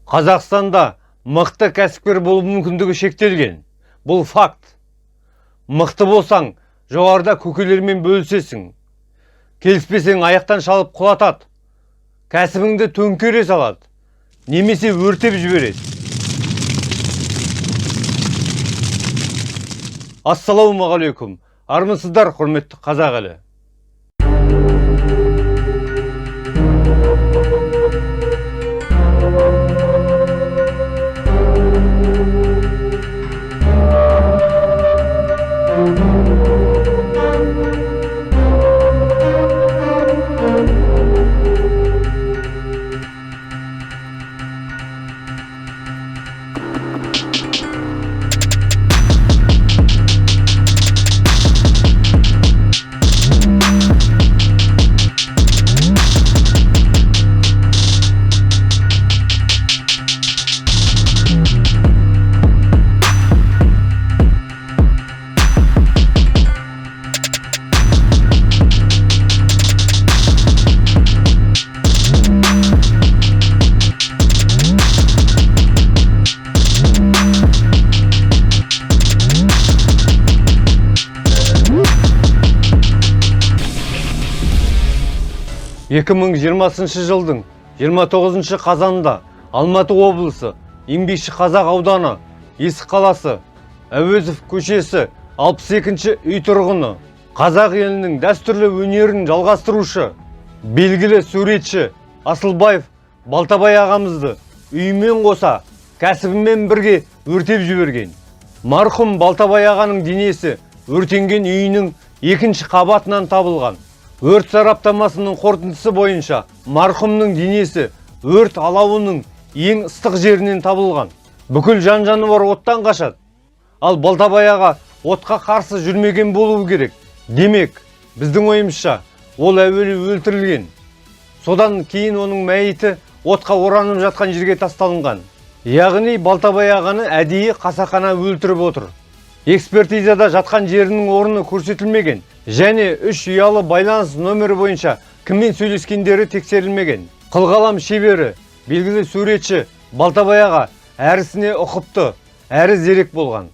Қазақстанда мықты кәсіпкер болу мүмкіндігі шектелген. Бұл факт. Мықты болсаң, жоғарыда көкелермен бөлісесің. Келіспесең аяқтан шалып құлатады. Кәсібіңді төңкере салады. Немесе өртеп жібереді. Ассалаумағалейкум. Армысыздар, құрметті қазақ елі. жылдың 29 қазанында Алматы облысы, Еңбекші Қазақ ауданы, Есік қаласы, Әуезов көшесі 62-ші үй тұрғыны, қазақ елінің дәстүрлі өнерін жалғастырушы, белгілі суретші Асылбаев Балтабай ағамызды үйімен қоса кәсібімен бірге өртеп жіберген. Марқұм Балтабай ағаның денесі өртенген үйінің 2-ші қабатынан табылған. Өрт сараптамасының қорытындысы бойынша марқұмның денесі өрт алауының ең ыстық жерінен табылған. Бүкіл жан-жануар оттан қашады. Ал Балтабай аға отқа қарсы жүрмеген болуы керек. Демек, біздің ойымызша, ол әуелі өлтірілген. Содан кейін оның мәйіті отқа оранып жатқан жерге тасталынған. Яғни Балтабай ағаны әдейі қасақана өлтіріп отыр. Экспертизада жатқан жерінің орны көрсетілмеген. Және 3 ұялы байланыс нөмірі бойынша кіммен сөйлескендері тексерілмеген. Қылғалам шебері, белгілі суретші Балтабай аға әрісіне ұқыпты, әрі зерек болған.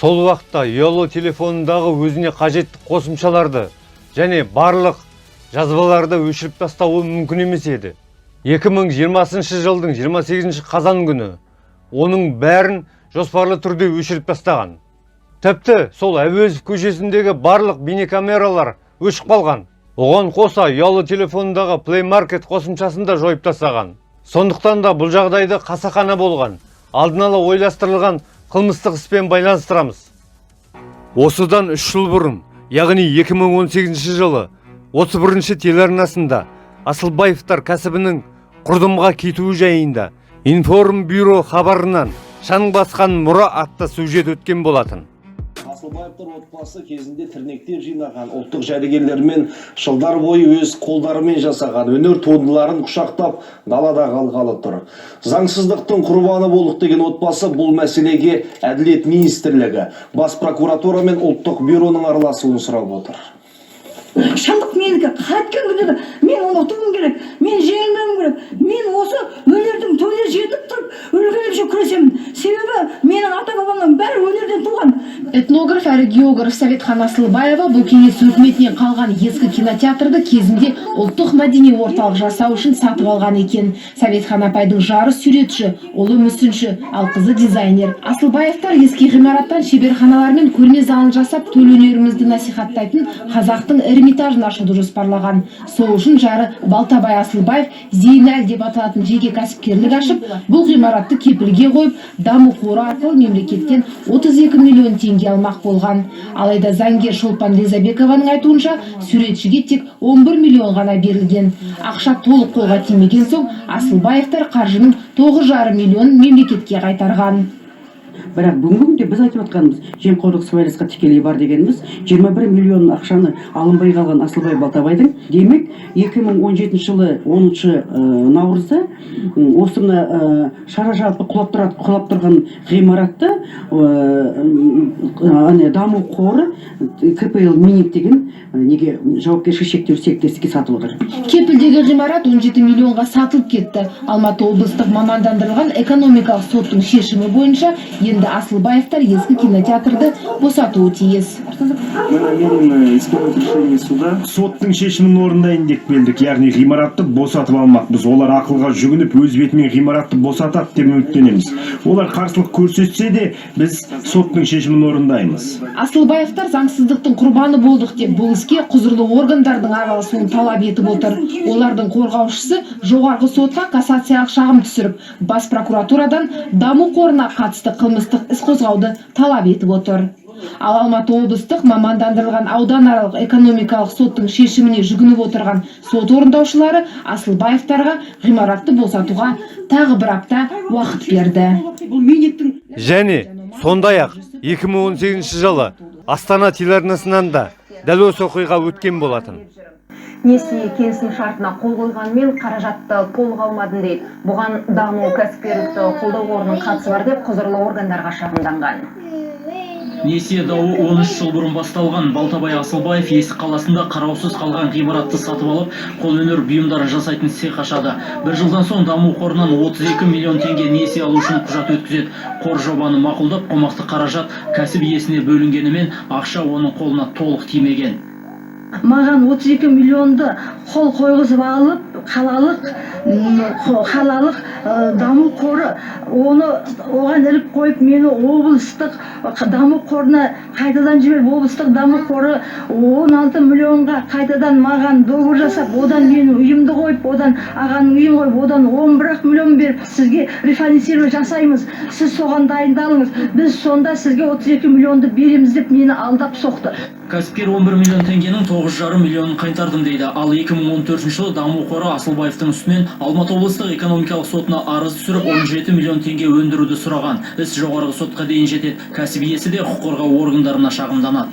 Сол уақытта ұялы телефонындағы өзіне қажетті қосымшаларды және барлық жазбаларды өшіріп тастауы мүмкін емес еді. 2020 жылдың 28 қазан күні оның бәрін жоспарлы түрде өшіріп тастаған. Тіпті сол Әуезов көшесіндегі барлық бейнекамералар өшіп қалған. Оған қоса ұялы телефонындағы Play Market қосымшасын да жойып тастаған. Сондықтан да бұл жағдайды қасақана болған, алдын ала ойластырылған қылмыстық іспен байланыстырамыз. Осыдан 3 жыл бұрын, яғни 2018 жылы 31-ші телеарнасында Асылбаевтар кәсібінің құрдымға кетуі жайында информбюро хабарынан шаң басқан мұра атты сюжет өткен болатын. Асылбаевтар отбасы кезінде тірнектер жинаған, ұлттық жәдігерлермен жылдар бойы өз қолдарымен жасаған өнер туындыларын құшақтап далада қалғалы тұр. Заңсыздықтың құрбаны болдық деген отбасы бұл мәселеге Әділет министрлігі, бас прокуратура мен ұлттық бюроның араласуын сұрап отыр. Шындық менікі, қайткен күні мен ұмытуым керек, мен жеңілмеуім керек, мен осы өнердің төне жетіп тұрып, үлгілепше күресемін. Себебі менің ата-бабамның бәрі өнерден туған. Этнограф әрі географ Советхан Асылбаева бұл кеңес өкіметінен қалған ескі кинотеатрды кезінде ұлттық мәдени орталық жасау үшін сатып алған екен. Советхан апайдың жары суретші, ұлы мүсінші, ал қызы дизайнер. Асылбаевтар ескі ғимараттан шеберханалар мен көрме залын жасап, төл өнерімізді насихаттайтын қазақтың Эрмитажын ашуды жоспарлаған. Сол үшін жары Балтабай Асылбаев Зейнәл деп аталатын жеке кәсіпкерлік ашып, бұл ғимаратты кепілге қойып, даму қоры арқылы мемлекеттен 32 миллион теңге алмақ болған. Алайда заңгер Шолпан Лизабекованың айтуынша, суретшіге тек 11 миллион ғана берілген. Ақша толық қолға тимеген соң, Асылбаевтар қаржының 9,5 миллион мемлекетке қайтарған. Бірақ бүгінгі күнде біз айтып жатқанымыз жемқорлық сыбайласқа тікелей бар дегеніміз 21 миллион ақшаны алынбай қалған Асылбай Балтабайдың. Демек 2017 жылы 10 наурызда осы мына шара жалпы құлап тұрған ғимаратты даму қоры КПЛ Миник деген неге жауапкершілігі шектеулі серіктестікке сатып отыр. Кепілдегі ғимарат 17 миллионға сатылып кетті. Алматы облыстық мамандандырылған экономикалық соттың шешімі бойынша енді Асылбаевтар ескі кинотеатрды босатуы тиіс. Мы намерены исполнить решение суда. Соттың шешімін орындайын деп келдік, яғни ғимаратты босатып алмақпыз. Олар ақылға жүгініп өз бетімен ғимаратты босатады деп үміттенеміз. Олар қарсылық көрсетсе де, біз соттың шешімін орындаймыз. Асылбаевтар заңсыздықтың құрбаны болдық деп бұл іске құзырлы органдардың араласуын талап етіп отыр. Олардың қорғаушысы жоғарғы сотқа кассациялық шағым түсіріп, бас прокуратурадан даму қорына қатысты қылмыстық іс қозғауды талап етіп отыр. Ал Алматы облыстық мамандандырылған ауданаралық экономикалық соттың шешіміне жүгініп отырған сот орындаушылары Асылбаевтарға ғимаратты босатуға тағы бір апта уақыт берді. Және сондай-ақ 2018 жылы Астана телеарнасынан да дәл осы оқиға өткен болатын. Несие келісім шартына қол қойғанмен қаражатты толық алмадым дейді. Бұған даму кәсіпкерлікті қолдау қорының қатысы бар деп құзырлы органдарға шағымданған. Несие дауы 13 жыл бұрын басталған. Балтабай Асылбаев Есік қаласында қараусыз қалған ғимаратты сатып алып, қолөнер бұйымдарын жасайтын цех ашады. Бір жылдан соң даму қорынан 32 миллион теңге несие алу үшін құжат өткізеді. Қор жобаны мақұлдап, қомақты қаражат кәсіп иесіне бөлінгенімен, ақша оның қолына толық тимеген. Маған 32 миллионды қол қойғызып алып, қалалық даму қоры оған іліп қойып, мені облыстық даму қорына қайтадан жіберіп, облыстық даму қоры 16 миллионға қайтадан маған договор жасап, одан менің үйімді қойып, одан ағаның үйін қойып, одан 11 миллион беріп, сізге рефинансирование жасаймыз, сіз соған дайындалыңыз, біз сонда сізге 32 миллионды береміз деп мені алдап соқты. Кәсіпкер 11 миллион теңгенің 9,5 миллионын қайтардым дейді. Ал 2014 жылы даму қоры Асылбаевтың үстінен Алматы облыстық экономикалық сотына арыз түсіріп 17 миллион теңге өндіруді сұраған. Іс жоғарғы сотқа дейін жетеді. Кәсіп иесі де құқық қорғау органдарына шағымданады.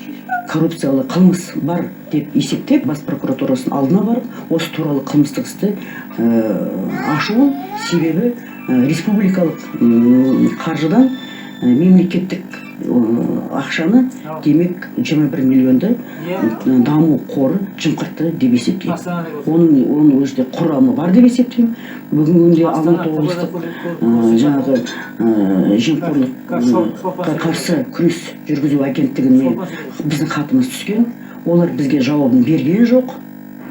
Коррупциялы қылмыс бар деп есептеп, бас прокуратурасының алдына барып, осы туралы қылмыстық істі ашу себебі республикалық қаржыдан мемлекеттік ақшаны, демек 21 миллионды даму қоры жымқыртты деп есептейді. Оның өзде құрамы бар деп есептеймін. Бүгінгі Алматы облыстық жаңағы жемқорлыққа қарсы күрес жүргізу агенттігіне біздің хатымыз түскен. Олар бізге жауабын берген жоқ.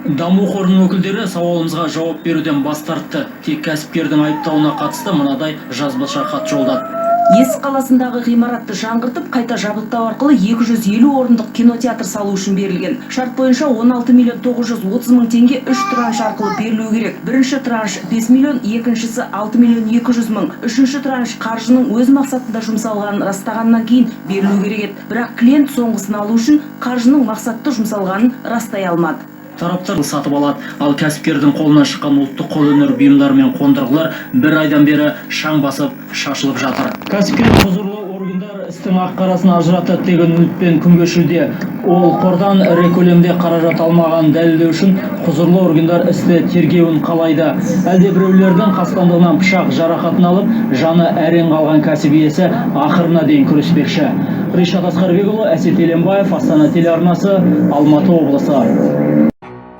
Даму қорының өкілдері сауалымызға жауап беруден бас тартты. Тек кәсіпкердің айыптауына қатысты мынадай жазбаша хат жолдады. Есік қаласындағы ғимаратты жаңғыртып, қайта жабдықтау арқылы 250 орындық кинотеатр салу үшін берілген. Шарт бойынша 16 миллион 930 мың теңге 3 транш арқылы берілу керек. Бірінші транш 5 миллион, екіншісі 6 миллион 200 мың. Үшінші транш қаржының өз мақсатында жұмсалғанын растағаннан кейін берілу керек еді. Бірақ клиент соңғысын алу үшін қаржының мақсатты жұмсалғанын растай алмады. Тараптар сатып алады, ал кәсіпкердің қолынан шыққан ұлттық қолөнер бұйымдары мен қондырғылар бір айдан бері шаң басып, шашылып жатыр. Кәсіпкер құзырлы органдар істің ақ-қарасын ажыратады деген үмітпен күн кешуде. Ол қордан ірі көлемде қаражат алмаған дәлелдеу үшін құзырлы органдар істі тергеуін қалайды. Әлде біреулердің қастандығынан пышақ жарақатын алып, жаны әрең қалған кәсіп иесі ақырына дейін күреспекші. Ришат Асқарбекұлы, Әсет Еленбаев, Астана телеарнасы, Алматы облысы.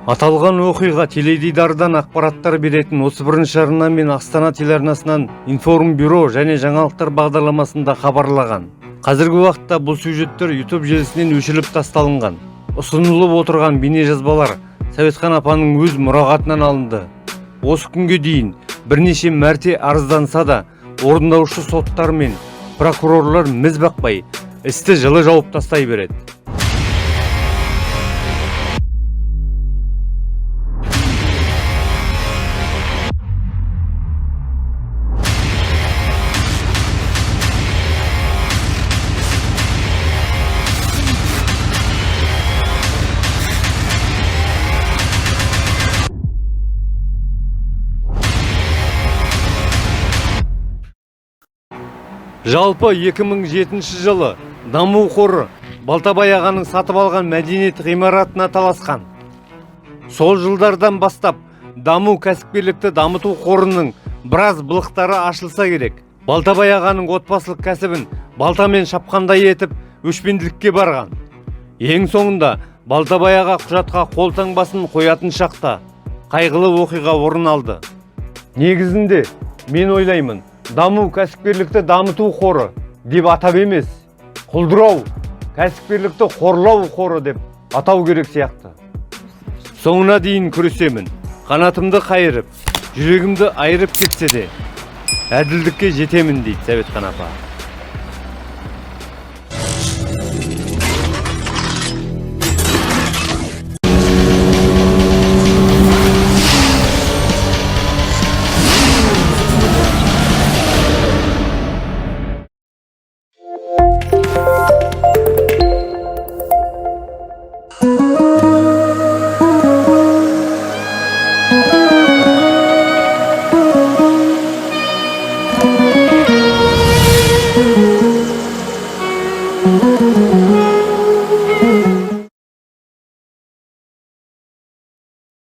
Аталған оқиға теледидардан ақпараттар беретін 31 арна мен Астана телеарнасынан информбюро және жаңалықтар бағдарламасында хабарлаған. Қазіргі уақытта бұл сюжеттер YouTube желісінен өшіріліп тасталынған. Ұсынылып отырған бейнежазбалар Сәветхан апаның өз мұрағатынан алынды. Осы күнге дейін бірнеше мәрте арызданса да, орындаушы соттар мен прокурорлар міз бақпай, істі жылы жауып тастай береді. Жалпы 2007 жылы даму қоры Балтабай ағаның сатып алған мәдениет ғимаратына таласқан. Сол жылдардан бастап даму кәсіпкерлікті дамыту қорының біраз былықтары ашылса керек. Балтабай ағаның отбасылық кәсібін балтамен шапқандай етіп өшпенділікке барған. Ең соңында Балтабай аға құжатқа қолтаңбасын қоятын шақта қайғылы оқиға орын алды. Негізінде мен ойлаймын, даму кәсіпкерлікті дамыту қоры деп атап емес, құлдырау кәсіпкерлікті қорлау қоры деп атау керек сияқты. Соңына дейін күресемін. Қанатымды қайырып, жүрегімді айырып кетсе де, әділдікке жетемін дейді Сәбетхан апа.